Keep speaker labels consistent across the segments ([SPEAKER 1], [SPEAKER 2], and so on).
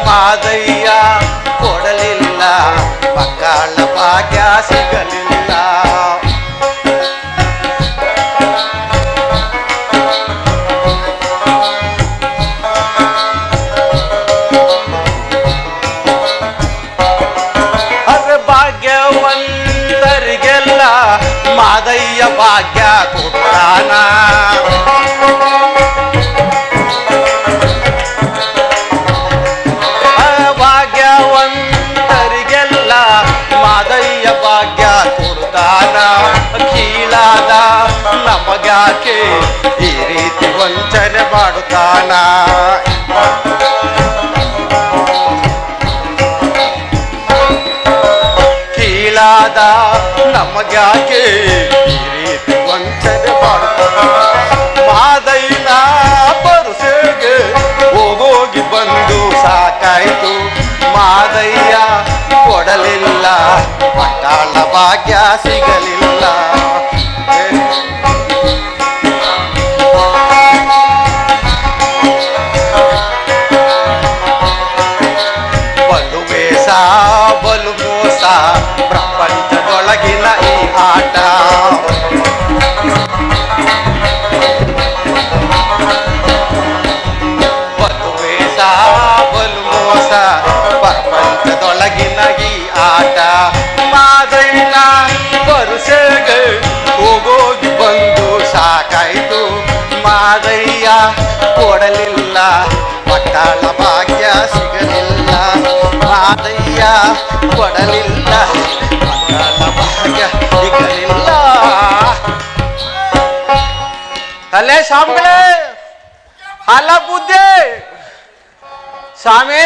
[SPEAKER 1] ಮಾದಯ್ಯ ಕೊಡಲಿಲ್ಲ, ಮಕ್ಕಳ ಭಾಗ್ಯ ಸಿಗಲಿಲ್ಲ. ಅರೆ ಭಾಗ್ಯವಂತರಿಗೆಲ್ಲ ಮಾದಯ್ಯ ಭಾಗ್ಯ ಕೊಟ್ಟಾನ. ಭಾಗ್ಯವಂತರಿಗೆಲ್ಲ ಮಾದಯ್ಯ ಭಾಗ್ಯ ಕೊಡ್ತಾನ. ಕೀಳಾದ ನಮಗ್ಯಾಕೆ ಈ ರೀತಿ ವಂಚನೆ ಮಾಡುತ್ತಾನ. ಕೀಳಾದ ನಮಗ್ಯಾಕೆ ಈ ರೀತಿ ವಂಚನೆ ಮಾಡುತ್ತಾನ. ಮಾದಯ್ಯನ ಪರುಸೆಗೆ ಹೋಗೋಗಿ ಬಂದು ಸಾಕಾಯ್ತು, ಮಾದಯ್ಯ ಕೊಡಲಿಲ್ಲ, ಮಕ್ಕಳ ಭಾಗ್ಯ ಸಿಗಲಿಲ್ಲ. ಬಲು ವೇಷ ಬಲು ಮೋಸ ಪ್ರಪಂಚದೊಳಗಿನ ಈ ಆಟ. ಬಲು ವೇಷ ಬಲು ಮೋಸ ಪ್ರಪಂಚದೊಳಗಿನ ಈ ಆಟ. ಮಾದಯ್ಯನ ಪರುಸೆಗೆ ಹೋಗೋಗಿ ಬಂದು ಸಾಕಾಯ್ತು, ಮಾದಯ್ಯ ಕೊಡಲಿಲ್ಲ, ಮಕ್ಕಳ ಭಾಗ್ಯ ಸಿಗಲಿಲ್ಲ. ಮಾದಯ್ಯ ಕೊಡಲಿಲ್ಲ, ಮಕ್ಕಳ ಭಾಗ್ಯ ಸಿಗಲಿಲ್ಲ. ಅಲ್ಲೇ ಸ್ವಾಮಿಗಳೇ, ಅಲ್ಲ ಬುದ್ಧಿ ಸ್ವಾಮಿ,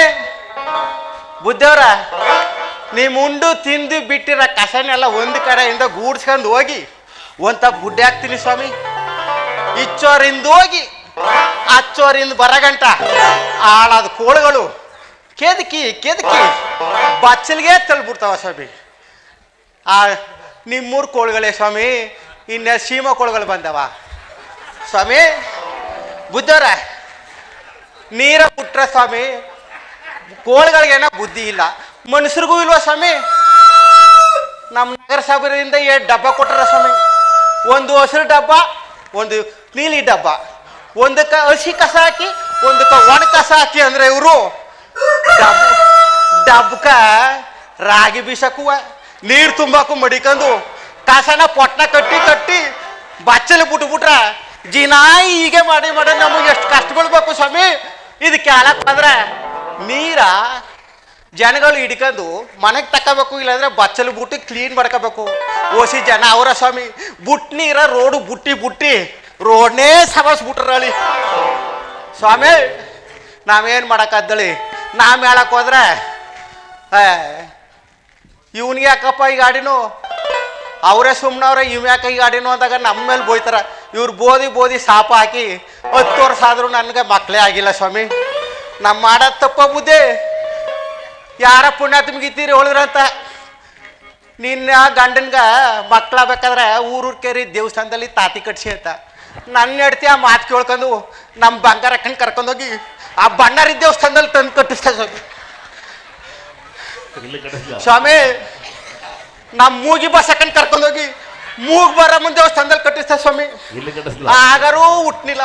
[SPEAKER 1] ಬುದ್ಧವ್ರ ನೀವು ಉಂಡು ತಿಂದು ಬಿಟ್ಟಿರೋ ಕಸನೆಲ್ಲ ಒಂದು ಕಡೆಯಿಂದ ಗೂಡ್ಸ್ಕೊಂಡು ಹೋಗಿ ಒಂತ ಗುಡ್ಡೆ ಹಾಕ್ತೀನಿ ಸ್ವಾಮಿ. ಇಚ್ಚೋರಿಂದ ಹೋಗಿ ಹಚ್ಚೋರಿಂದ ಬರಗಂಟ ಆಳಾದ ಕೋಳುಗಳು ಕೆದಕಿ ಕೆದಕಿ ಬಚ್ಚಲಿಗೆ ತಳ್ಬಿಡ್ತಾವ ಸ್ವಾಮಿ. ಆ ನಿಮ್ಮೂರು ಕೋಳುಗಳೇ ಸ್ವಾಮಿ, ಇನ್ನು ಸೀಮಾ ಕೋಳುಗಳು ಬಂದವ ಸ್ವಾಮಿ. ಬುದ್ಧವ್ರ ನೀರ ಬಿಟ್ರೆ ಸ್ವಾಮಿ ಕೋಳುಗಳಿಗೇನೋ ಬುದ್ಧಿ ಇಲ್ಲ, ಮನುಷ್ಯರಿಗೂ ಇಲ್ವಾ ಸ್ವಾಮಿ? ನಮ್ಮ ನಗರಸಭೆಯಿಂದ 2 ಡಬ್ಬ ಕೊಟ್ಟರ ಸ್ವಾಮಿ. ಒಂದು ಹಸಿರು ಡಬ್ಬ, ಒಂದು ನೀಲಿ ಡಬ್ಬ. ಒಂದಕ್ಕೆ ಹಸಿ ಕಸ ಹಾಕಿ, ಒಂದಕ್ಕೆ ಒಣ ಕಸ ಹಾಕಿ ಅಂದ್ರೆ ಇವರು ಡಬ್ಬಕ್ಕ ರಾಗಿ ಬೀಸಕ್ಕುವ ನೀರು ತುಂಬಾಕು ಮಡಿಕೊಂಡು ಕಸನ ಪೊಟ್ನ ಕಟ್ಟಿ ಕಟ್ಟಿ ಬಚ್ಚಲು ಬಿಟ್ಬಿಟ್ರ ಜಿನಾ ಹೀಗೆ ಮಾಡಿ ಮಾಡಿ ನಮಗೆ ಎಷ್ಟು ಕಷ್ಟ ಬೀಳ್ಬೇಕು ಸ್ವಾಮಿ. ಇದಕ್ಕೆ ಹೇಳಕ್ ಬಂದ್ರೆ ನೀರ ಜನಗಳು ಹಿಡ್ಕೊಂಡು ಮನೆಗೆ ತಗೋಬೇಕು, ಇಲ್ಲಾಂದ್ರೆ ಬಚ್ಚಲು ಬಿಟ್ಟು ಕ್ಲೀನ್ ಮಾಡ್ಕೋಬೇಕು. ಓಸಿ ಜನ ಅವರ ಸ್ವಾಮಿ ಬುಟ್ ನೀರ ರೋಡು ಬುಟ್ಟಿ ಬುಟ್ಟಿ ರೋಡ್ನೇ ಸವಸ್ಬಿಟ್ರಳಿ ಸ್ವಾಮಿ. ನಾವೇನು ಮಾಡೋಕ್ಕದ್ದಳಿ, ನಾವು ಹೇಳಕ್ ಹೋದ್ರೆ ಇವನಿಗೆ ಯಾಕಪ್ಪ ಈ ಗಾಡಿನೂ, ಅವರೇ ಸುಮ್ಮನವ್ರೆ ಇವ್ ಯಾಕೆ ಈ ಗಾಡಿನೂ ಅಂದಾಗ ನಮ್ಮ ಮೇಲೆ ಬೋಯ್ತಾರ. ಇವ್ರು ಬೋದಿ ಬೋದಿ ಸಾಪ ಹಾಕಿ 10 ವರ್ಷ ಆದರೂ ನನಗೆ ಮಕ್ಕಳೇ ಆಗಿಲ್ಲ ಸ್ವಾಮಿ. ನಮ್ಮ ಮಾಡೋದು ತಪ್ಪ ಬುದ್ಧಿ. ಯಾರ ಪುಣ್ಯಾತ್ಮಗಿತ್ತೀರಿ ಹೇಳಿದ್ರಂತ, ನಿನ್ನ ಗಂಡನ್ಗ ಮಕ್ಕಳಾಗಬೇಕಾದ್ರೆ ಊರೂರು ಕೇರಿ ದೇವಸ್ಥಾನದಲ್ಲಿ ತಾತಿ ಕಟ್ಸಿ ಅಂತ ನನ್ನ ಹೆಡ್ತಿ ಆ ಮಾತು ಕೇಳ್ಕೊಂಡು ನಮ್ಮ ಬಂಗಾರ ಹಾಕೊಂಡು ಕರ್ಕೊಂಡೋಗಿ ಆ ಬಣ್ಣಾರಿ ದೇವಸ್ಥಾನದಲ್ಲಿ ತಂದು ಕಟ್ಟಿಸ್ತಾ ಸ್ವಾಮಿ. ಸ್ವಾಮಿ ನಮ್ಮ ಮೂಗಿ ಬಸ್ ಹಾಕೊಂಡು ಕರ್ಕೊಂಡೋಗಿ ಮೂಗ್ ಬರಮ್ಮನ ದೇವಸ್ಥಾನದಲ್ಲಿ ಕಟ್ಟಿಸ್ತಾ ಸ್ವಾಮಿ. ಆದರೂ ಹುಟ್ಟನಿಲ್ಲ.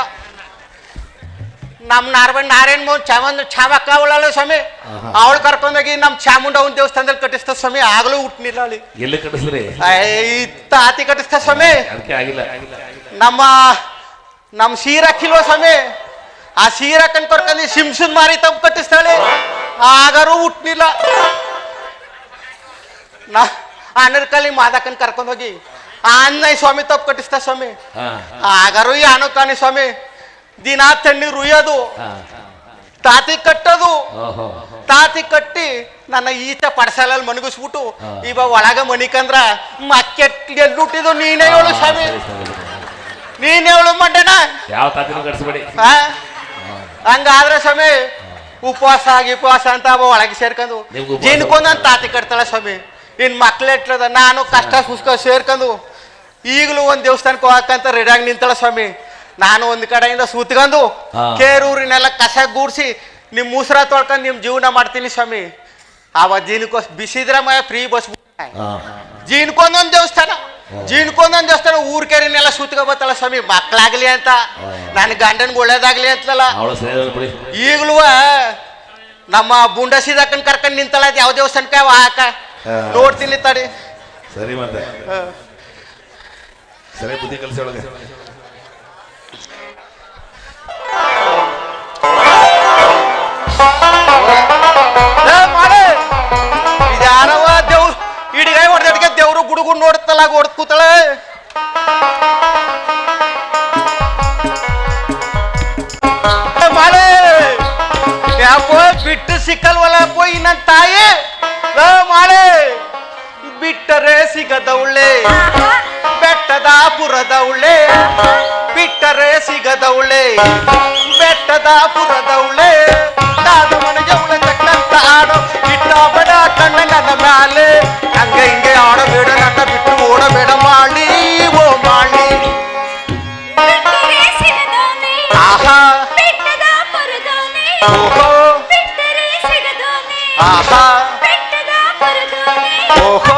[SPEAKER 1] ನಮ್ಮ ನಾರಾಯಣ ಮೋಹನ್ ಚಾಮಕ್ಕ ಅವಳಲ್ಲ ಸ್ವಾಮಿ, ಅವಳು ಕರ್ಕೊಂಡೋಗಿ ನಮ್ಮ ಚಾಮುಂಡವನ ದೇವಸ್ಥಾನದಲ್ಲಿ ಕಟ್ಟಿಸ್ತಾ ಸ್ವಾಮಿ. ಆಗಲೂ ಹುಟ್ಟನಿಲ್ಲ ಅಲ್ಲಿ. ತಾತಿ ಕಟ್ಟಿಸ್ತಾ ಸ್ವಾಮಿ. ನಮ್ಮ ಸೀರಾಕಿಲ್ವ ಸ್ವಾಮಿ, ಆ ಸೀರಾಕನ್ ಕರ್ಕೊಂಡು ಸಿಂಸನ್ ಮಾರಿ ತಪ್ಪು ಕಟ್ಟಿಸ್ತಾಳೆ. ಆಗಾರೂ ಹುಟ್ಟನಿಲ್ಲ. ಅನರ್ಕಲ್ಲಿ ಮಾದಕನ್ ಕರ್ಕೊಂಡೋಗಿ ಆಂಜನೇಯ ಸ್ವಾಮಿ ತಪ್ಪು ಕಟ್ಟಿಸ್ತಾ ಸ್ವಾಮಿ. ಆಗಾರು ಈ ಅನುಕಾನಿ ಸ್ವಾಮಿ ದಿನ ತಣ್ಣೀರು ಉಯ್ಯೋದು, ತಾತಿ ಕಟ್ಟೋದು. ತಾತಿ ಕಟ್ಟಿ ನನ್ನ ಈಚೆ ಪಡಸಾಲಲ್ಲಿ ಮನಗಿಸ್ಬಿಟ್ಟು ಇವಾಗ ಒಳಗ ಮಣಿಕಂದ್ರ ಮಕ್ಕೆಟ್ ಎಲ್ಲಿ ನೀನೇ ಹೇಳು ಸ್ವಾಮಿ, ನೀನೇ ಹೇಳು ಮಂಡನ. ಹಂಗಾದ್ರೆ ಸ್ವಾಮಿ ಉಪವಾಸ ಅಂತ ಒಳಗೆ ಸೇರ್ಕೊಂಡು ಜಿನ್ಕೊಂಡ್ ನಾನು ತಾತಿ ಕಟ್ತಾಳೆ ಸ್ವಾಮಿ. ಇನ್ ಮಕ್ಳೆಟ್ಲದ ನಾನು ಕಷ್ಟ ಸುಸ್ಕ ಸೇರ್ಕೊಂಡು ಈಗಲೂ ಒಂದ್ ದೇವಸ್ಥಾನಕ್ಕೆ ಹೋಗಕ್ಕಂತ ರೆಡಿಯಾಗಿ ನಿಂತಾಳ ಸ್ವಾಮಿ. ನಾನು ಒಂದ್ ಕಡೆಯಿಂದ ಸುತ್ಕೊಂಡು ಕೇರೂರಿನೆಲ್ಲ ಕಸ ಗೂಡ್ಸಿ ನಿಮ್ಮ ಮುಸ್ರ ತೊಳ್ಕೊಂಡು ನಿಮ್ಮ ಜೀವನ ಮಾಡ್ತೀನಿ ಸ್ವಾಮಿ. ಅವ ಜೀನಕ್ಕೋಸ್ ಬಿಸಿದ್ರಮಯ ಫ್ರೀ ಬಸ್ ಜೀನ್ಕೊಂದೊಂದು ದೇವಸ್ಥಾನ ಊರ್ ಕೆರೆನೆಲ್ಲ ಸುತ್ಕೊ ಬತ್ತಲ್ಲ ಸ್ವಾಮಿ, ಮಕ್ಳಾಗ್ಲಿ ಅಂತ, ನನ್ನ ಗಂಡನ್ಗೆ ಒಳ್ಳೇದಾಗ್ಲಿ ಅಂತಲ್ಲ. ಈಗ್ಲೂ ನಮ್ಮ ಬುಂಡಸಿದಕ್ಕನ್ ಕರ್ಕೊಂಡ್ ನಿಂತಲ್ಲ, ಅದು ಯಾವ ದೇವಸ್ಥಾನಕ್ಕೆ ಹಾಕ ನೋಡ್ತೀನಿ ತಡಿ.
[SPEAKER 2] ಸರಿ ಮತ್ತೆ ಸರಿ ಬುದ್ಧಿ ಕಲಿಸಿ ಒಳಗೆ
[SPEAKER 1] ಇದ್ಯಾರವ ದೇವ್ ಇಡಿಗಾಯಿ ಹೊಡೆದಕ್ಕೆ ದೇವ್ರು ಗುಡುಗು ನೋಡ್ತಲ್ಲ ಹೊಡ್ದ್ ಕೂತಳೆ. ಮಾಡೆ ಯಾಕೋ ಬಿಟ್ಟು ಸಿಕ್ಕಲ್ವಲ್ಲಪ್ಪೋ ಈ ನನ್ನ ತಾಯಿ. ಮಾಡೆ ಬಿಟ್ಟರೆ ಸಿಗದವಳೆ ಬೆಟ್ಟದಾಪುರದವಳೆ, ಬಿಟ್ಟರೆ ಸಿಗದವಳೆ ಬೆಟ್ಟದಾಪುರದವಳೆ, ತಾದ ಮನೆಗೆ ಅವಳ ಚಕ್ಕಂತ ಆಡೋ ಬಿಟ್ಟ ಬೇಡ ಕಣ್ಣ ನನ್ನ ಮ್ಯಾಲೆ, ಹಂಗೆ ಹಿಂಗೆ ಆಡಬೇಡ ನನ್ನ ಬಿಟ್ಟು ಓಡಬೇಡ ಮಾಡಿ ಓ ಮಾಡಿ. ಆಹಾ ಓಹೋ ಆಹಾ ಓಹೋ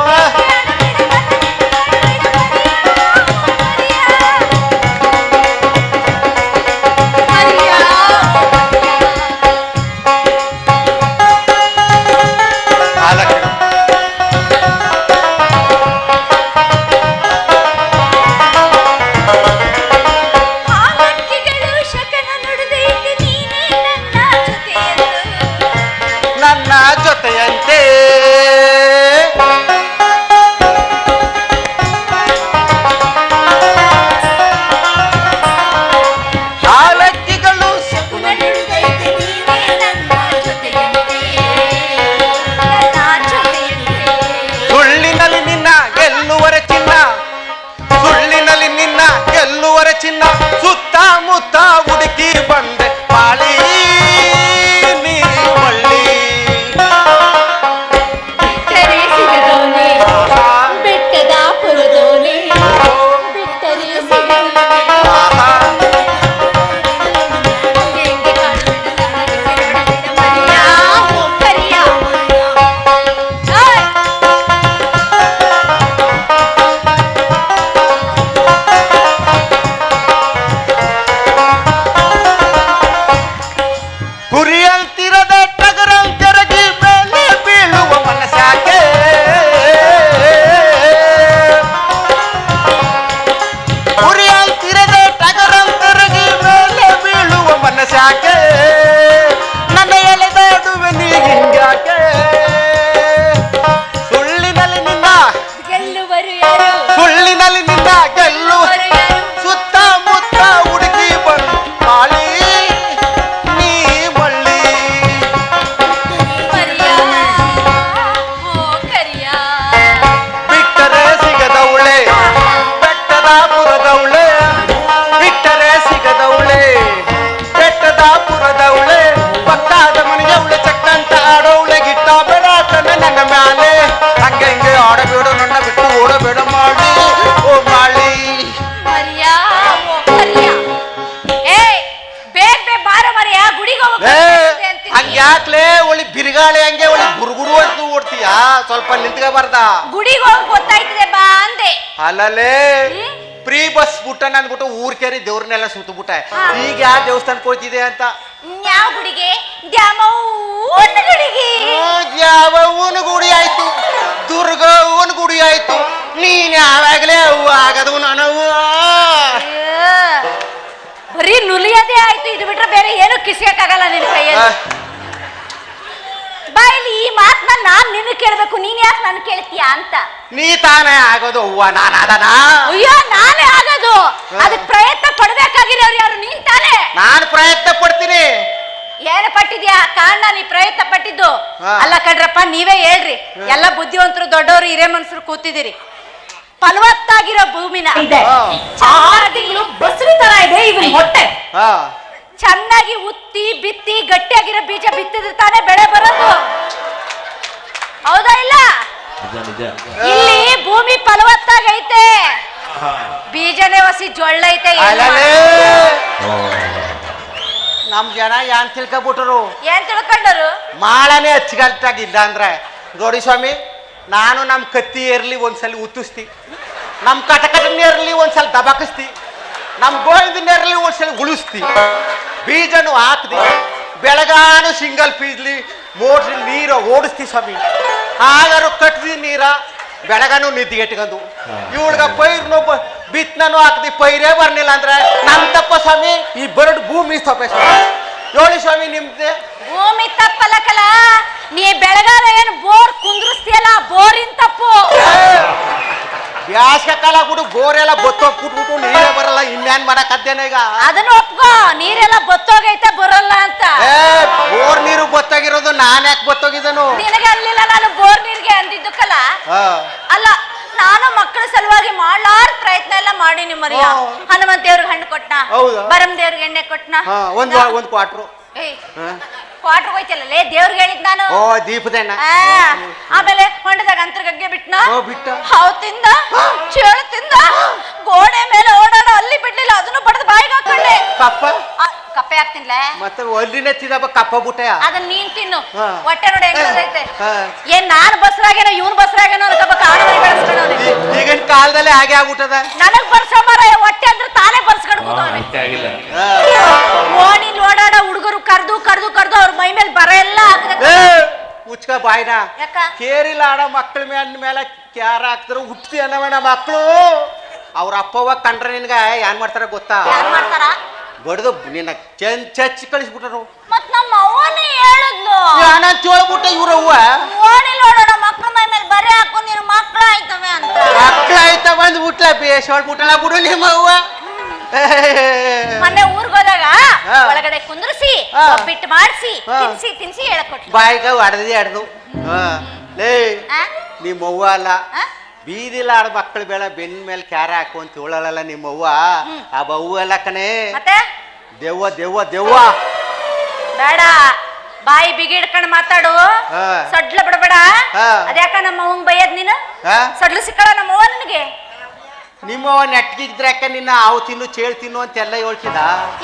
[SPEAKER 1] ನನ್ನ ಜೊತೆಯಂತೆ ಹಾಲಕ್ಕಿಗಳು ಸುಳ್ಳಿನಲ್ಲಿ ನಿನ್ನ ಗೆಲ್ಲುವರೆ ಚಿನ್ನ, ಸುಳ್ಳಿನಲ್ಲಿ ನಿನ್ನ ಗೆಲ್ಲುವರೆ ಚಿನ್ನ, ಸುತ್ತಮುತ್ತ ಹುಡುಕಿ ಬಂದೆ ಪಾಳಿ ಗುರಿಯಂತಿರದ ಟಗರಂತೆರಗಿ ಮೇಲೆ ಬೀಳುವ ಮನಸ್ಸಾಕೆ, ಗುರಿಯಂತಿರದ ಟಗರಂತೆರಗಿ ಮೇಲೆ ಬೀಳುವ ಮನಸ್ಸಾಕೆ, ನನ್ನ ಎಳೆದಾಡುವೆ ನೀ ಹಿಂಗ್ಯಾಕೆ. ಸುಳ್ಳಿನಲ್ಲಿ ನಿನ್ನ ಸುಳ್ಳಿನಲ್ಲಿ ನಿನ್ನ ಗೆಲ್ಲು, ಸುತ್ತಮುತ್ತ ಹುಡುಕಿ ಬಂದು ಮಾಳಿ ನೀ ಮಳ್ಳಿ. ಬಿಟ್ಟರೆ ಸಿಗದವಳೆ ಬೆಟ್ಟದಾಪುರದವಳೆ, ಬಿಟ್ಟರೆ ಸಿಗದವಳೆ ಬೆಟ್ಟದಾಪುರದವಳೆ, ಪಕ್ಕಾದ ಮನೆಗೆ ಅವಳೆ ಚಕ್ಕಂತ ಆಡೋವಳೆ, ಗಿಟ್ಟ ಬೇಡ ಕಣ್ಣ ನನ್ನ ಮ್ಯಾಲೆ, ಹಂಗೆ ಹಿಂಗೆ ಆಡಬೇಡ ನನ್ನ ಬಿಟ್ಟು ಓಡಬೇಡ ಮಾಡಿ ಓ ಮಾಡಿ. ಹಂಗ್ಯಾಕ್ಲೆ ಒಳ್ಳೆ ಬಿರುಗಾಳಿ ಹಂಗೆ ಒಳ್ಳೆ ಗುರುಗುರು ಅಂತ ಓಡ್ತೀಯಾ, ಸ್ವಲ್ಪ ನಿಂತ್ಕೋಬಾರ್ದ?
[SPEAKER 3] ಗುಡಿಗೆ ಹೋಗಿ ಗೊತ್ತಾಯ್ತದೆ ಬಾ ಅಂದೆ.
[SPEAKER 1] ಅಲ್ಲಲೇ ಪ್ರೀ ಬಸ್ ಬಿಟ್ಟ ಅಂದ್ಬಿಟ್ಟು ಊರ್ ಕೇರಿ ದೇವ್ರನ್ನೆಲ್ಲ ಸುತ್ತಬಿಟ್ಟ, ಈಗ ಯಾವ ದೇವಸ್ಥಾನಕ್ಕೆ ಹೋಗ್ತಿದೆ ಅಂತ.
[SPEAKER 3] ಯಾವ ಗುಡಿಗೆ? ದ್ಯಾಮವ್ವನ ಗುಡಿಗೆ.
[SPEAKER 1] ದ್ಯಾಮವ್ವನ ಗುಡಿ ಆಯ್ತು, ದುರ್ಗವ್ವನ ಗುಡಿ ಆಯ್ತು, ನೀನ್ ಯಾವಾಗಲೇ ಅವು ಆಗದು ನನವು.
[SPEAKER 3] ಬರೀ ನುಲಿಯದೇ ಆಯ್ತು, ಇದು ಬಿಟ್ರೆ ಬೇರೆ ಏನು ಕಿಸಿಯಕ್ಕಾಗಲ್ಲ ನಿನ್ ಕೈಯಲ್ಲಿ. ಬಾಯಲ್ಲಿ ಈ ಮಾತನ್ನ ನಾನ್ ನಿನ್ನ ಕೇಳ್ಬೇಕು, ನೀನ್ ಯಾಕೆ ನನ್ ಕೇಳ್ತೀಯಾ ಅಂತ.
[SPEAKER 1] ನೀ ತಾನೇ ಆಗೋದು ಹೂವ ನಾನು ಅದನ?
[SPEAKER 3] ಅಯ್ಯೋ ನಾನೇ ಆಗೋದು, ಅದಕ್ಕೆ ಪ್ರಯತ್ನ ಪಡ್ಬೇಕಾಗಿರೋರು ಯಾರು? ನೀನ್ ತಾನೇ.
[SPEAKER 1] ನಾನು ಪ್ರಯತ್ನ ಪಡ್ತೀನಿ.
[SPEAKER 3] ಏನು ಪಟ್ಟಿದ್ಯಾ ಕಾರಣ ನೀ ಪ್ರಯತ್ನ ಪಟ್ಟಿದ್ದು? ಅಲ್ಲ ಕಣ್ರಪ್ಪ, ನೀವೇ ಹೇಳ್ರಿ, ಎಲ್ಲ ಬುದ್ಧಿವಂತರು ದೊಡ್ಡವರು ಹಿರೇ ಮನುಷ್ಯರು ಕೂತಿದ್ದೀರಿ. ಫಲವತ್ತಾಗಿರೋ ಭೂಮಿನ ಇದೆ, 6 ತಿಂಗಳು ಬಸರಿ ತರ ಇದೆ ಇವನ್ ಹೊಟ್ಟೆ. ಚೆನ್ನಾಗಿ ಉತ್ತಿ ಬಿತ್ತಿ ಗಟ್ಟಿಯಾಗಿರೋ ಬೀಜ ಬಿತ್ತಿದ್ರೆ ತಾನೇ ಬೆಳೆ ಬರೋದು, ಹೌದಾ ಇಲ್ಲ? ಇಲ್ಲಿ ಭೂಮಿ ಫಲವತ್ತಾಗೈತೆ, ಬೀಜನೇ ಹೊಸಿ ಜೊಳ್ಳೈತೆ.
[SPEAKER 1] ನಮ್ ಜನ ಏನ್ ತಿಳ್ಕೊಬಿಟ್ರು
[SPEAKER 3] ಏನ್ ತಿಳ್ಕೊಂಡರು?
[SPEAKER 1] ಮಾಡನೇ ಅಚ್ಚುಕಟ್ಟಾಗಿಲ್ಲ ಅಂದ್ರೆ ನೋಡಿ ಸ್ವಾಮಿ, ನಾನು ನಮ್ಮ ಕತ್ತಿ ಏರ್ಲಿ ಒಂದ್ಸಲ ಉತ್ತಿಸ್ತಿ, ನಮ್ಮ ಕಟಕಟನ್ನ ಏರ್ಲಿ ಒಂದ್ಸಲ ದಬಾಕಿಸ್ತಿ, ನಮ್ಮ ಗೋವಿಂದನ ಏರ್ಲಿ ಒಂದ್ಸಲ ಉಳಿಸ್ತಿ, ಬೀಜನು ಹಾಕ್ದಿ, ಬೆಳಗಾನು ಸಿಂಗಲ್ ಪೀಸ್ಲಿ ಮೋಟ್ರಿ ನೀರು ಓಡಿಸ್ತಿ ಸ್ವಾಮಿ. ಹಾಗಾರು ಕಟ್ದಿ ನೀರ ಬೆಳಗಾನು ನಿದ್ದಿಗೆಟ್ಕೊಂಡು ಇವಳ್ಗ ಪೈರ್ನು ಬಿತ್ತನೂ ಹಾಕ್ದಿ, ಪೈರೇ ಬರ್ನಿಲ್ಲ ಅಂದ್ರೆ ನಮ್ ತಪ್ಪ ಸ್ವಾಮಿ. ಈ ಬರಡು ಭೂಮಿ ತಪ್ಪೆ ಸ್ವಾಮಿ. ಹೇಳಿ ಸ್ವಾಮಿ ನಿಮ್ದೆ
[SPEAKER 3] ಭೂಮಿ ತಪ್ಪಲ್ಲಕಲ್ಲ, ನೀ ಬೆಳಗಾಲ ಏನ್ ಬೋರ್ ಕುಂದ್ರಸ್ತಿಯಲ್ಲ, ಬೋರಿನ ತಪ್ಪು.
[SPEAKER 1] ಬ್ಯಾಸ್ಗೆ ಕಾಲ ಬಿಡು, ಬೋರೆಲ್ಲ ಬತ್ತೋಗ್ಬಿಟ್ಬಿಟ್ಟು ನೀರೇ ಬರಲ್ಲ, ಇನ್ನೇನ್ ಮಾಡಕ್ಕದ್ದೇನೆ ಈಗ.
[SPEAKER 3] ಅದನ್ನ ಒಪ್ಕೋ, ನೀರೆಲ್ಲ ಬತ್ತೋಗೈತೆ ಬರಲ್ಲ ಅಂತ.
[SPEAKER 1] ಬೋರ್ ನೀರು ಬತ್ತೋಗಿರೋದು ನಾನ್ ಯಾಕೆ ಬತ್ತೋಗಿದ್ದನು?
[SPEAKER 3] ನಿನಗೆ ಅಲ್ಲಿಲ್ಲ, ನಾನು ಬೋರ್ ನೀರ್ಗೆ ಅಂದಿದ್ದಕ್ಕಲ್ಲ. ಅಲ್ಲ, ನಾನು ಮಕ್ಕಳ ಸಲುವಾಗಿ ಮಾಡ್ಲಾರ ಪ್ರಯತ್ನ ಎಲ್ಲ ಮಾಡಿ ನಿಮ್ಮರಿಯ ಹನುಮಂತ ದೇವ್ರಿಗೆ ಹಣ್ಣು ಕೊಟ್ನ, ಬರಂ ದೇವ್ರಿಗೆ ಎಣ್ಣೆ ಕೊಟ್ನ,
[SPEAKER 1] ಒಂದ್ ಕ್ವಾಟ್ರು
[SPEAKER 3] ಕ್ವಾಟ್ರ್ ಹೋಯ್ತಲ್ಲ ದೇವ್ರಿಗೆ ಹೇಳಿದ್ ನಾನು.
[SPEAKER 1] ಓ ದೀಪದಣ್ಣ.
[SPEAKER 3] ಆಮೇಲೆ ಹೊಂಡದಾಗ ಅಂತರ್ಗಗ್ಗೆ ಬಿಟ್ನ,
[SPEAKER 1] ಬಿಟ್ಟ
[SPEAKER 3] ಹಾವ್ತಿಂದ ಚೇಳತಿಂದ ಗೋಡೆ ಮೇಲೆ ಓಡಾಡ ಅಲ್ಲಿ ಬಿಡ್ಲಿಲ್ಲ, ಅದನ್ನು ಬಡದ್ ಬಾಯಿಗೆ ಹಾಕೊಂಡೆ.
[SPEAKER 1] ಕಪ್ಪ
[SPEAKER 3] ಕಪ್ಪೆ ಹಾಕ್ತಿನ್ಲೆ
[SPEAKER 1] ಮತ್ತೆ ಒಲ್ಲಿನೇ ತಿನ್ನಪ್ಪ ಕಪ್ಪ ಬುಟ್ಟೆ.
[SPEAKER 3] ಅದನ್ನ ನೀನ್ ತಿನ್ನು, ಹೊಟ್ಟೆ ನೋಡಿ ಹೆಂಗೈತೆ. ಏನ್ ನಾನ್ ಬಸ್ರಾಗೇನೋ ಇವ್ನ್ ಬಸ್ರಾಗೇನೋ ಅನ್ಕೋಬೇಕು, ಆಡಮರಿ ಬೆಳೆಸ್ಕೊಂಡವ್ನೆ.
[SPEAKER 1] ಈಗಿನ ಕಾಲದಲ್ಲಿ ಹಾಗೆ ಆಗ್ಬಿಟ್ಟದ.
[SPEAKER 3] ನನಗ್ ಬರ್ಸೋ ಮರ ಹೊಟ್ಟೆ ಅಂದ್ರೆ ತಾನೇ ಬರ್ಸ್ಕೊಂಡು ಕೂತವ್ನೆ. ಓಣಿಲ್ ಓಡಾಡ ಹುಡುಗರು ಕರ್ದು ಕರ್ದು ಕರ್ದು ಅವ್ರ ಮೈ ಮೇಲೆ ಬರ ಎಲ್ಲ
[SPEAKER 1] ಮುಚ್ಕ ಬಾಯ್ನ.
[SPEAKER 3] ಯಾಕ
[SPEAKER 1] ಕೇರಿಲ್ಲ ಆಡ ಮಕ್ಕಳ ಮೇಲೆ ಕ್ಯಾರ ಹಾಕ್ತಾರ ಹುಟ್ಟಿ ಅನ್ನವಣ್ಣ ಮಕ್ಕಳು. ಅವ್ರ ಅಪ್ಪವ್ವ ಕಂಡ್ರೆ ನಿನ್ಗ ಏನ್ ಮಾಡ್ತಾರ ಗೊತ್ತಾ?
[SPEAKER 3] ಯಾರ್ ಮಾಡ್ತಾರ?
[SPEAKER 1] ಬಡ್ದು ನಿನ್ನ ಚಚ್ಚಿ ಕಳಿಸ್ಬಿಟ್ರು.
[SPEAKER 3] ಮತ್ ನಮ್ಮ ಅವ್ವನೇ ಹೇಳಿದ್ಲು,
[SPEAKER 1] ನಾನ್ ಹೇಳ್ಬಿಟ್ಟೆ ಇವ್ರವ್ವ
[SPEAKER 3] ಓಣಿಲ್ ಓಡಾಡ ಮಕ್ಕಳ ಮೈ ಮೇಲೆ ಬರೆ ಹಾಕೊಂಡ್ ನಿನ್ ಮಕ್ಳ ಆಯ್ತವೆ ಅಂತ.
[SPEAKER 1] ಮಕ್ಳ ಆಯ್ತ ಬಂದ್ ಬಿಟ್ಲ ಬೇಸ್ ಹೇಳ್ಬಿಟ್ಟಲ್ಲ ಬಿಡು ನಿಮ್ಮ ಅವ್ವ.
[SPEAKER 3] ಮೊನ್ನೆ ಊರ್ಗ್ ಹೋದಾಗ ಒಳಗಡೆ ಕುಂದ್ರಿಸಿ ಬಿಟ್ಟು ಮಾಡಿಸಿ ತಿನ್ಸಿ ತಿನ್ಸಿ ಹೇಳಕೊಟ್ಲು.
[SPEAKER 1] ಬಾಯಿಗ ಹೊಡೆದಿ ಅಡ್ದು. ಲೇ ನಿಮ್ಮವ್ವ ಅಲ್ಲ, ಬೀದಿಲ್ಲ ಆಡ ಮಕ್ಕಳು ಬೇಡ ಬೆನ್ನ ಮೇಲೆ ಕ್ಯಾರ ಹಾಕು ಅಂತ ಹೇಳಲ್ಲ ನಿಮ್ಮವ್ವ. ಆ ಬವ್ವ ಎಲ್ಲ ಕಣೆ,
[SPEAKER 3] ಮತ್ತೆ
[SPEAKER 1] ದೆವ್ವ ದೆವ್ವ ದೆವ್ವ.
[SPEAKER 3] ಬೇಡ ಬಾಯಿ ಬಿಗಿ ಹಿಡ್ಕೊಂಡು ಮಾತಾಡು, ಸಡ್ಲ ಬಿಡಬೇಡ. ಅದ್ಯಾಕ ನಮ್ಮ ಅವ್ವಂಗ್ ಬೈಯದ್ ನೀನು? ಸಡ್ಲು ಸಿಕ್ಕಳ ನಮ್ಮ ಅವ್ವ ನಿನಗೆ?
[SPEAKER 1] ನಿಮ್ಮವ್ವ ನೆಟ್ಗಿದ್ರಕ್ಕ ನಿನ್ನ ಹಾವು ತಿನ್ನು ಚೇಳು ತಿನ್ನು ಅಂತೆಲ್ಲ ಹೇಳ್ತಿದ.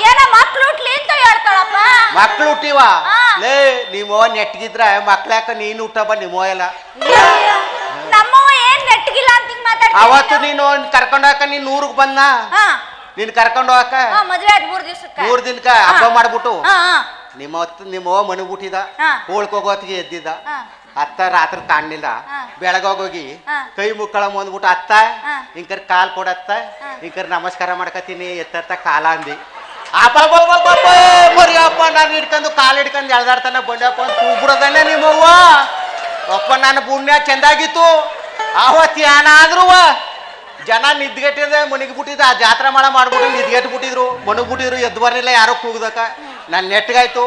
[SPEAKER 3] ಏನ ಮಕ್ಳು ಹುಟ್ಲಿ ಅಂತ ಹೇಳ್ತಾಳಪ್ಪ.
[SPEAKER 1] ಮಕ್ಳು ಹುಟ್ಟಿವ ಲೇ ನಿಮ್ಮವ್ವ ನೆಟ್ಗಿದ್ರ ಮಕ್ಳ ಯಾಕ ನೀನು ಹುಟ್ಟಬ ನಿಮ್ಮವ್ವ ಎಲ್ಲ.
[SPEAKER 3] ನಮ್ಮವ್ವ ಏನ್ ನೆಟ್ಗಿಲ್ಲ ಅಂತ ಮಾತಾಡ್ತೀನಿ.
[SPEAKER 1] ಅವತ್ತು ನೀನು ಕರ್ಕೊಂಡು ಹೋಗಕ ನೀನ್ ಊರಿಗೆ ಬಂದ, ನೀನ್ ಕರ್ಕೊಂಡು ಹೋಗಕ
[SPEAKER 3] ಮದ್ವೆ ಆದ್ 3 ದಿವಸಕ್ಕೆ
[SPEAKER 1] 3 ದಿನಕ್ಕ ಹಬ್ಬ ಮಾಡ್ಬಿಟ್ಟು ನಿಮ್ಮವ್ವ ಮನಗ್ಬಿಟ್ಟಿದ. ಹೋಳ್ಕೋಗೋತ್ತಿಗೆ ಎದ್ದಿದ್ದ. ಅತ್ತ ರಾತ್ರಿ ಕಾಣಲಿಲ್ಲ. ಬೆಳಗೋಗಿ ಕೈ ಮುಕ್ಕಳ ಬಂದ್ಬಿಟ್ಟು ಅತ್ತ ಹಿಂಕರ್ ಕಾಲ್ ಕೊಡತ್ತ, ಹಿಂಕರ್ ನಮಸ್ಕಾರ ಮಾಡ್ಕತೀನಿ ಎತ್ತ ಕಾಲ ಅಂದಿ. ಅಪ್ಪ ಮರಿ ಅಪ್ಪ ನಾನು ಹಿಡ್ಕೊಂಡು ಕಾಲು ಹಿಡ್ಕೊಂಡು ಎಳ್ದಾಡ್ತಾನೆ ಬಂಡಪ್ಪ ಅಂತ ಕೂಗ್ಬಿಡೋದನ್ನೇ ನಿಮ್ಮವ್ವ. ಅಪ್ಪ ನನ್ನ ಪುಣ್ಯ ಚೆಂದಾಗಿತ್ತು. ಆವತ್ತು ಏನಾದ್ರು ಜನ ನಿದ್ಗೆಟ್ಟಿದೆ ಮನಿಗ್ಬಿಟ್ಟಿದ್ದ. ಆ ಜಾತ್ರೆ ಮಾಡ್ಬಿಟ್ಟು ನಿದ್ಗೆಟ್ಬಿಟ್ಟಿದ್ರು, ಮನಗ್ಬಿಟ್ಟಿದ್ರು, ಎದ್ದು ಬರ್ಲಿಲ್ಲ ಯಾರೋ ಕೂಗ್ದಕ್ಕ. ನಾನು ನೆಟ್ಗಾಯ್ತು.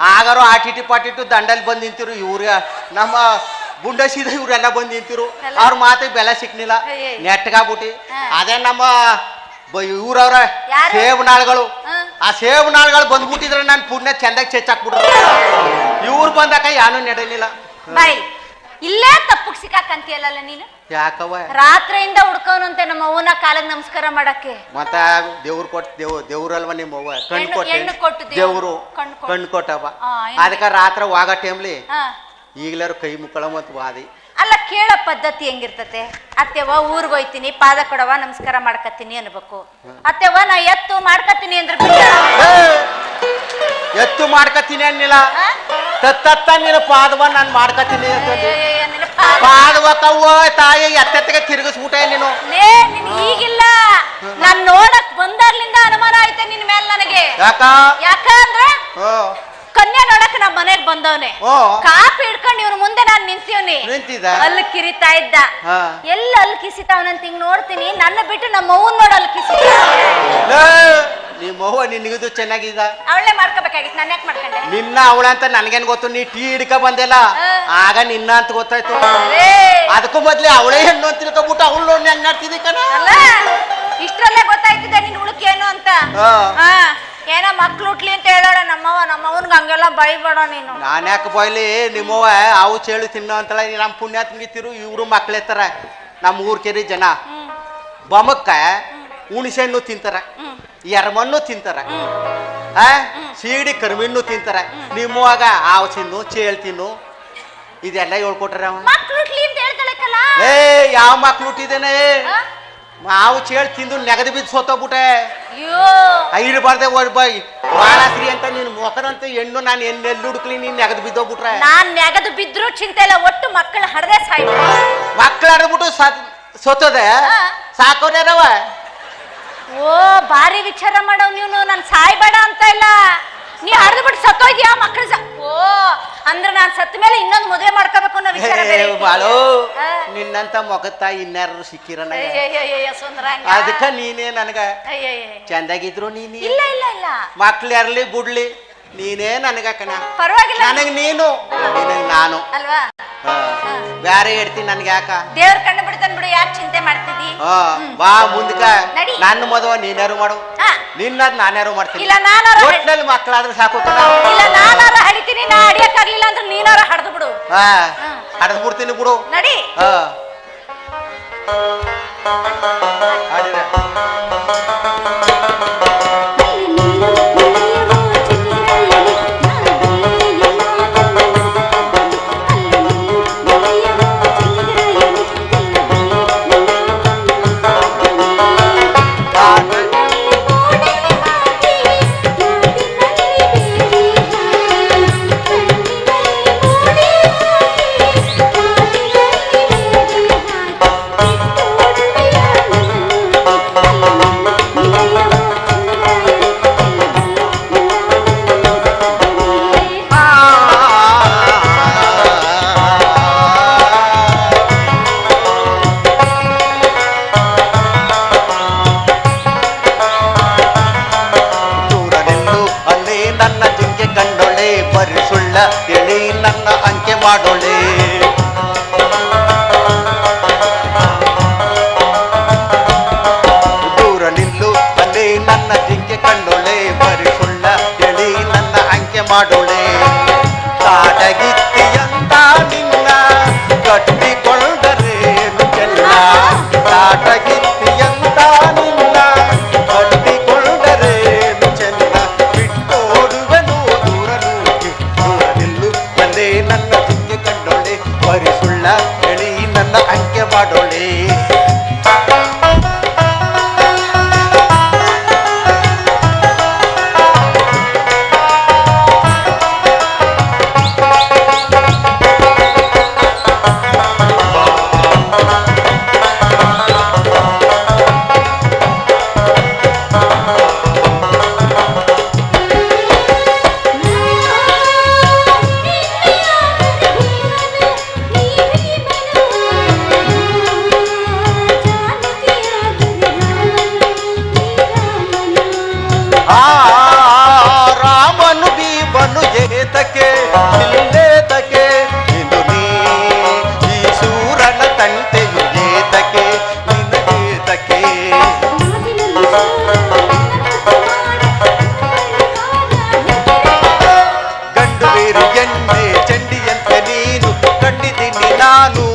[SPEAKER 1] ಆಗಾರು ಆಟಿಟಿ ಪಾಟಿಟ್ಟು ದಂಡಲ್ಲಿ ಬಂದು ನಿಂತಿರು. ಇವ್ರ ನಮ್ಮ ಗುಂಡಸಿದ ಇವ್ರೆಲ್ಲ ಬಂದು ನಿಂತಿರು. ಅವ್ರ ಮಾತಿಗೆ ಬೆಲೆ ಸಿಕ್ನಿಲ್ಲ, ನೆಟ್ಗಾಗ್ಬಿಟ್ಟಿ. ಅದೇ ನಮ್ಮ ಇವ್ರವ್ರ ಸೇಬನಾಳ್ಗಳು, ಆ ಸೇಬನಾಳ್ಗಳು ಬಂದ್ಬಿಟ್ಟಿದ್ರೆ ನಾನು ಪುಣ್ಯ ಚಂದಾಗಿ ಚೆಚ್ಚಾಕ್ಬಿಟ್ರು. ಇವ್ರು ಬಂದಾಕ ಯಾನು ನಡೆಯಲಿಲ್ಲ.
[SPEAKER 3] ಇಲ್ಲೇ ತಪ್ಪಕ್ ಸಿಕ್ಕಾಕಂತೀಯಲ್ಲ ನೀನು.
[SPEAKER 1] ಯಾಕವ್ವ
[SPEAKER 3] ರಾತ್ರಿಯಿಂದ ಹುಡ್ಕೋನಂತೆ ನಮ್ಮ ಅವ್ವನ ಕಾಲಿಗೆ ನಮಸ್ಕಾರ ಮಾಡಕ್ಕೆ.
[SPEAKER 1] ಮತ್ತ ದೇವ್ರು ಕೊಟ್ಟು ದೇವ್ರಲ್ವ ನಿಮ್ಮವ್ವ ಕಣ್ಣು ಕೊಟ್ಟು ದೇವ್ರು ಕಣ್ಣು ಕೊಟ್ಟವ. ಅದಕ್ಕೆ ರಾತ್ರಿ ವಾಗ ಟೈಮ್ಲಿ ಈಗ್ಲಾರು ಕೈ ಮುಕ್ಕಳ ಮತ್ತು ವಾದಿ.
[SPEAKER 3] ಅಲ್ಲ ಕೇಳೋ ಪದ್ಧತಿ ಹೆಂಗಿರ್ತತೆ? ಅತ್ತೆವ್ವ ಊರ್ಗ್ ಹೋಯ್ತೀನಿ, ಪಾದ ಕೊಡವ ನಮಸ್ಕಾರ ಮಾಡ್ಕತೀನಿ ಅನ್ಬೇಕು. ಅತ್ತೆವ್ವ ನಾ ಎತ್ತು ಮಾಡ್ಕತೀನಿ ಅಂದ್ರೆ
[SPEAKER 1] ಎತ್ತು ಮಾಡ್ಕತೀನಿ ಅನ್ನಿಲ್ಲ. ತತ್ತ ನಿನ್ನ ಪಾದವ ನಾನು ಮಾಡ್ಕತೀನಿ ಅಂತ. ಪಾದವ ಕವ್ವ ತಾಯಿ ಎತ್ತೆತ್ತಿಗೆ ತಿರುಗಿಸ್ಬಿಟ್ಟೆ ನೀನು.
[SPEAKER 3] ಈಗಿಲ್ಲ, ನಾನ್ ನೋಡಕ್ ಬಂದಾಗ್ಲಿಂದ ಅನುಮಾನ ಆಯ್ತೆ ನಿನ್ ಮೇಲೆ ನನಗೆ. ಯಾಕಂದ್ರೆ ಕನ್ಯಾ ನೋಡಕ್ ನಮ್ ಮನೆಗ್ ಬಂದವನೆ, ಕಾಪಿ ಹಿಡ್ಕೊಂಡು ಇವ್ರ ಮುಂದೆ ನಾನ್ ನಿಂತೀವ್ನಿ. ಅಲ್ಲಿ ಕಿರಿತಾ ಇದ್ದ, ಎಲ್ಲ ಅಲ್ಲಿ ಕಿಸಿತಾವನಂತ ಹಿಂಗ್ ನೋಡ್ತೀನಿ. ನನ್ನ ಬಿಟ್ಟು ನಮ್ಮ ಅವ್ವನ್ ನೋಡ ಅಲ್ಲಿ ಕಿಸಿ.
[SPEAKER 1] ನಿಮ್ಮವ್ವ ನಿನಗಿದು ಚೆನ್ನಾಗಿದ.
[SPEAKER 3] ಅವಳೇ ಮಾಡ್ಕೋಬೇಕಾಗಿತ್ತು, ನಾನು ಯಾಕೆ ಮಾಡ್ಕೊಂಡೆ?
[SPEAKER 1] ನಿನ್ನ ಅವಳ ಅಂತ ನನ್ಗೇನ್ ಗೊತ್ತು? ನೀ ಟೀ ಹಿಡ್ಕ ಬಂದಿಲ್ಲ, ಆಗ ನಿನ್ನ ಅಂತ ಗೊತ್ತಾಯ್ತು. ಅದಕ್ಕೂ ಮೊದ್ಲೇ ಅವಳೇ ಹೆಣ್ಣು ಅಂತ ತಿಳ್ಕೊಬಿಟ್ಟು ಅವಳು ನೋಡಿ ಹೆಂಗ್ ಮಾಡ್ತಿದ್ದಿ ಕಣ.
[SPEAKER 3] ಇಷ್ಟರಲ್ಲೇ ಗೊತ್ತಾಯ್ತಿದೆ ನಿನ್ ಉಳುಕೇನು ಅಂತ. ಏನೋ ಮಕ್ಳು ಹುಟ್ಲಿ ಅಂತ ಹೇಳೋಣ ನಮ್ಮವ್ವನ್ಗೆ ಹಂಗೆಲ್ಲ ಬೈಬೇಡ ನೀನು.
[SPEAKER 1] ನಾನ್ ಯಾಕೆ ಬೈಲಿ? ನಿಮ್ಮವ್ವ ಅವು ಚೇಳು ತಿನ್ನೋ ಅಂತಲ್ಲ. ನಮ್ಮ ಪುಣ್ಯ ತುಂಬಿತಿರು. ಇವ್ರು ಮಕ್ಳೆತ್ತಾರ. ನಮ್ಮ ಊರ್ ಕೆರಿ ಜನ ಬಮಕ್ಕ ಹುಣಸೆ ಹಣ್ಣು ತಿಂತಾರ, ಎರ್ಮಣ್ಣು ತಿಂತಾರ. ಸೀಡಿ ಕರ್ಮಿನ್ನು ತಿಂತಾರ ನಿಮ್ಮವಾಗ ಹಾವು ತಿನ್ನು ಚೇಳ್ ತಿನ್ನು ಇದೆಲ್ಲ ಹೇಳ್ಕೊಟ್ರ ಅವ
[SPEAKER 3] ಮಕ್ಳು ಹುಟ್ಲಿ ಅಂತ ಹೇಳ್ತಾಳಕ್ಕಲ್ಲ
[SPEAKER 1] ಏ ಯಾವ ಮಕ್ಳು ಹುಟ್ಟಿದೇನೆ ಮಾವು ಚೇಳ್ ತಿಂದು ನೆಗದು ಬಿದ್ದು ಸೋತೋಗ್ಬಿಟ್ಟೆ
[SPEAKER 3] ಅಯ್ಯೋ
[SPEAKER 1] ಇರಬಾರ್ದೆ ಬಾಯಿ ಮಾಲಾಶ್ರೀ ಅಂತ ನೀನು ಮೊಕದಂತ ಹೆಣ್ಣು ನಾನು ಎಲ್ಲಿ ಹುಡುಕ್ಲಿ ನೀನ್ ನೆಗದು ಬಿದ್ದೋಗ್ಬಿಟ್ರೆ
[SPEAKER 3] ನಾನ್ ನೆಗದು ಬಿದ್ರು ಚಿಂತೆ ಇಲ್ಲ ಒಟ್ಟು ಮಕ್ಕಳು ಹಡದೆ ಸಾಯ್ತು
[SPEAKER 1] ಮಕ್ಳು ಆಡ್ಬಿಟ್ಟು ಸೋತದೆ ಸಾಕೋರ್ಯಾರವ
[SPEAKER 3] ಓ ಭಾರಿ ವಿಚಾರ ಮಾಡವ್ ನೀವು ನನ್ ಸಾಯ್ಬೇಡ ಅಂತ ಇಲ್ಲ ನೀ ಹರಿದು ಬಿಟ್ಟು ಸತ್ತೋಯ್ದ್ಯಾ ಮಕ್ಕಳು ಓ ಅಂದ್ರೆ ನಾನ್ ಸತ್ತ ಮೇಲೆ ಇನ್ನೊಂದು ಮದುವೆ ಮಾಡ್ಕೋಬೇಕು ಅನ್ನೋ ವಿಚಾರ ಬೇರೆ ಐತಿ.
[SPEAKER 1] ಬಾಳು
[SPEAKER 3] ಆ.
[SPEAKER 1] ನಿನ್ನಂತ ಮೊಗತ್ತ ಇನ್ಯಾರು ಸಿಕ್ಕಿರ
[SPEAKER 3] ಅಯ್ಯಯ್ಯಯ್ಯಯ್ಯ ಸುಂದರಾಂಗ.
[SPEAKER 1] ಅದಕ್ಕ ನೀನೇ ನನಗ
[SPEAKER 3] ಅಯ್ಯಯ್ಯಯ್ಯ.
[SPEAKER 1] ಚಂದಾಗಿದ್ರು ನೀನೇ
[SPEAKER 3] ಇಲ್ಲ ಇಲ್ಲ ಇಲ್ಲ
[SPEAKER 1] ಮಕ್ಳು ಯಾರ್ಲಿ ಬಿಡ್ಲಿ ನೀನೇ ನನಗ ಕಣ
[SPEAKER 3] ಪರವಾಗಿಲ್ಲ
[SPEAKER 1] ನನಗ್ ನೀನು ನಿನಗ್ ನಾನು
[SPEAKER 3] ಅಲ್ವಾ
[SPEAKER 1] ಬ್ಯಾರೆ ಹೇಳ್ತೀನಿ ನನ್ಗೆ ಯಾಕ
[SPEAKER 3] ದೇವ್ರ ಕಣ್ಣು ಬಿಡ್ತಾನೆ ಬಿಡು ಯಾಕೆ ಚಿಂತೆ ಮಾಡ್ತಿದ್ದಿ
[SPEAKER 1] ಬಾ ಮುಂದಕ
[SPEAKER 3] ನಡಿ.
[SPEAKER 1] ನನ್ನ ಮದುವ ನೀನ್ಯಾರು ಮಾಡು
[SPEAKER 3] ಹಾ.
[SPEAKER 1] ನಿನ್ನದ್ ನಾನ್ಯಾರು ಮಾಡ್ತೀನಿ
[SPEAKER 3] ಇಲ್ಲ ನಾನಾರ
[SPEAKER 1] ಒಟ್ನಲ್ಲಿ ಮಕ್ಳಾದ್ರೆ ಸಾಕು ಕಣ
[SPEAKER 3] ಇಲ್ಲ ನಾನಾರ ಹಡಿತೀನಿ ನಾ ಹಡಿಯಕ್ಕಾಗ್ಲಿಲ್ಲ ಅಂದ್ರೆ ನೀನಾರ ಹಡ್ದು ಬಿಡು
[SPEAKER 1] ಹಡದ್ ಬಿಡ್ತೀನಿ ಬಿಡು
[SPEAKER 3] ನಡಿ
[SPEAKER 1] ಹಾಡಿರ ಎಳಿ ನನ್ನ ಅಂಕೆ ಮಾಡೋಳೆ ದೂರ ನಿಲ್ಲು ಅಲ್ಲೇ ನನ್ನ ಜಿಂಕೆ ಕಂಡೋಳೆ ಬರಿ ಸುಳ್ಳ ಎಳಿ ನನ್ನ ಅಂಕೆ ಮಾಡೋಳೆ ಕಾಟಗಿತ್ತಿಯಂತ ನಿನ್ನ ಕಟ್ಟಿಕೊಂಡರೇನು ಚೆಲ್ಲ ಕಾಟಗಿತ್ತಿಯಂತ ನಿನ್ನ ಕಟ್ಟಿಕೊಂಡರೇನು ಚೆಲ್ಲ ಬಿಟ್ಟೋಡುವೆನು ದೂರ ನೂಗಿ ದೂರ ನಿಲ್ಲು ಅಲ್ಲೇ ನನ್ನ ಜಿಂಕೆ ಕಂಡೋಳೆ ಬರಿ ಸುಳ್ಳ ಎಳಿ ನನ್ನ ಅಂಕೆ ಮಾಡೋಳೆ ರಾಮನು ಬೀಬನು ಏತಕ್ಕೆ ಇಲ್ಲೇತಕ್ಕೆ ಇದು ನೀ ಈ ಸೂರನ ತಂಟೆಯು ಏತಕ್ಕೆ ನಿನಗೇತಕ್ಕೆ ಗಂಡು ಬೇರು ಎಣ್ಣೆ ಚಂಡಿಯಂತೆ ನೀನು ಕಂಡಿದ್ದೀನಿ ನಾನು